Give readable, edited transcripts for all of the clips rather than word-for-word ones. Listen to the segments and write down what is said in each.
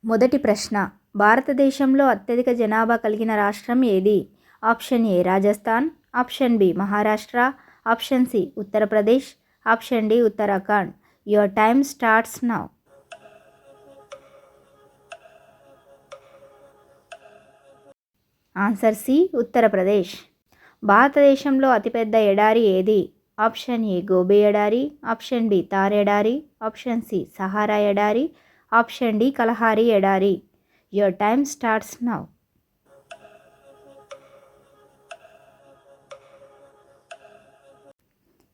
మొదటి ప్రశ్న, భారతదేశంలో అత్యధిక జనాభా కలిగిన రాష్ట్రం ఏది? Option A Rajasthan, option B Maharashtra, option C Uttar Pradesh, option D Uttarakhand. Your time starts now. Answer C Uttar Pradesh. భారతదేశంలో అతిపెద్ద ఎడారి ఏది? ఆప్షన్ ఏ గోబీ ఎడారి, ఆప్షన్ బి థార్ ఎడారి, ఆప్షన్ సి సహారా ఎడారి, ఆప్షన్ డి కలహారి ఎడారి. Your time starts now.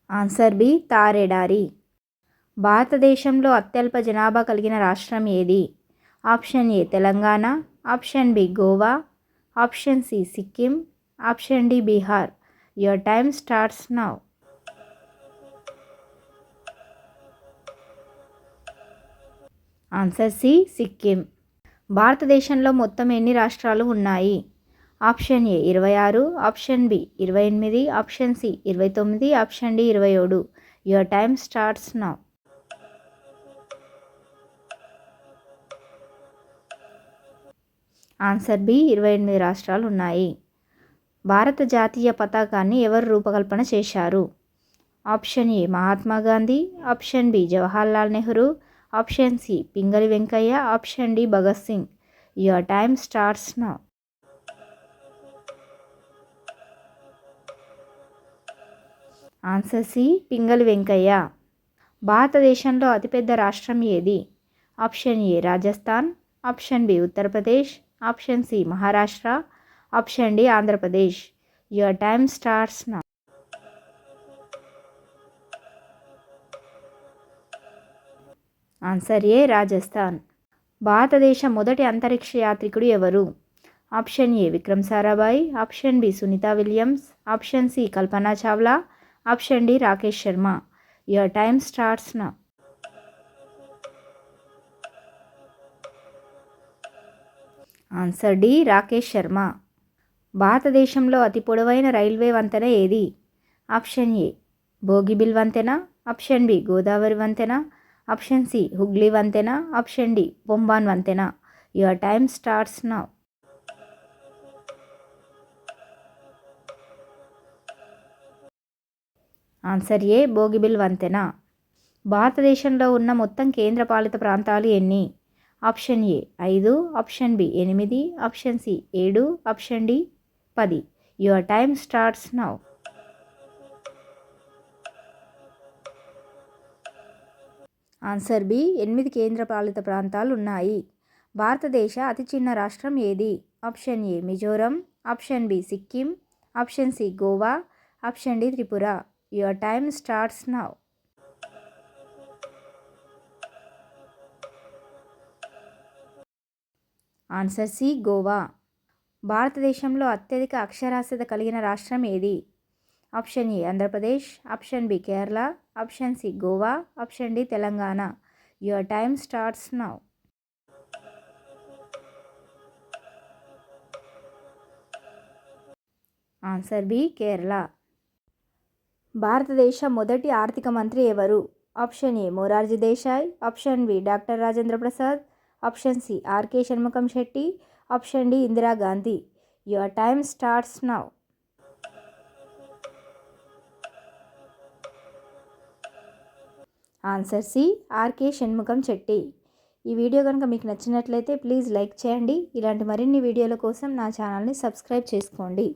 Answer B Thar ఎడారి. భారతదేశంలో అత్యల్ప జనాభా కలిగిన రాష్ట్రం ఏది? Option A Telangana, option B Goa, option C Sikkim, option D Bihar. Your time starts now. Answer C Sikkim. భారతదేశంలో మొత్తం ఎన్ని రాష్ట్రాలు ఉన్నాయి? Option A 26, option B 28, option C 29, option D 27. Your time starts now. Answer B 28 రాష్ట్రాలు ఉన్నాయి. భారత జాతీయ పతాకాన్ని ఎవరు రూపకల్పన చేశారు? Option A Mahatma Gandhi, option B Jawaharlal Nehru, option C Pingali Venkayya, option D Bhagat Singh. Your time starts now. Answer C Pingali Venkayya. భారతదేశంలో అతిపెద్ద రాష్ట్రం ఏది? Option A Rajasthan, option B Uttar Pradesh, option C Maharashtra, option D Andhra Pradesh. Your time starts now. Answer A Rajasthan. భారతదేశ మొదటి అంతరిక్ష యాత్రికుడు ఎవరు? Option A Vikram Sarabhai, option B Sunita Williams, option C Kalpana Chawla, option D Rakesh Sharma. Your time starts now. Answer D Rakesh Sharma. భారతదేశంలో అతి పొడవైన రైల్వే వంతెన ఏది? ఆప్షన్ ఏ బోగిబిల్ వంతెన, ఆప్షన్ బి గోదావరి వంతెన, ఆప్షన్ సి హుగ్లీ వంతెన, ఆప్షన్ డి పొంబాన్ వంతెన. Your time starts now. Answer A Bogibeel వంతెన. భారతదేశంలో ఉన్న మొత్తం కేంద్రపాలిత ప్రాంతాలు ఎన్ని? Option A 5, option B 8, option C 7, option D 10. Your time starts now. Answer B 8 కేంద్రపాలిత ప్రాంతాలు ఉన్నాయి. భారతదేశ అతి చిన్న రాష్ట్రం ఏది? Option A Mizoram, option B Sikkim, option C Goa, option D Tripura. Your time starts now. Answer C Goa. భారతదేశంలో అత్యధిక అక్షరాస్యత కలిగిన రాష్ట్రం ఏది? Option A Andhra Pradesh, option B Kerala, option C Goa, option D Telangana. Your time starts now. Answer B Kerala. భారతదేశ మొదటి ఆర్థిక మంత్రి ఎవరు? Option A Morarji Desai, option B doctor Rajendra Prasad, option C RK Shanmukham Shetty, option D Indira Gandhi. Your time starts now. Answer C RK Shanmukham Chetty. ఈ video కనుక మీకు నచ్చినట్లయితే please like చేయండి. ఇలాంటి మరిన్ని వీడియోల కోసం నా ఛానల్ని సబ్స్క్రైబ్ చేసుకోండి.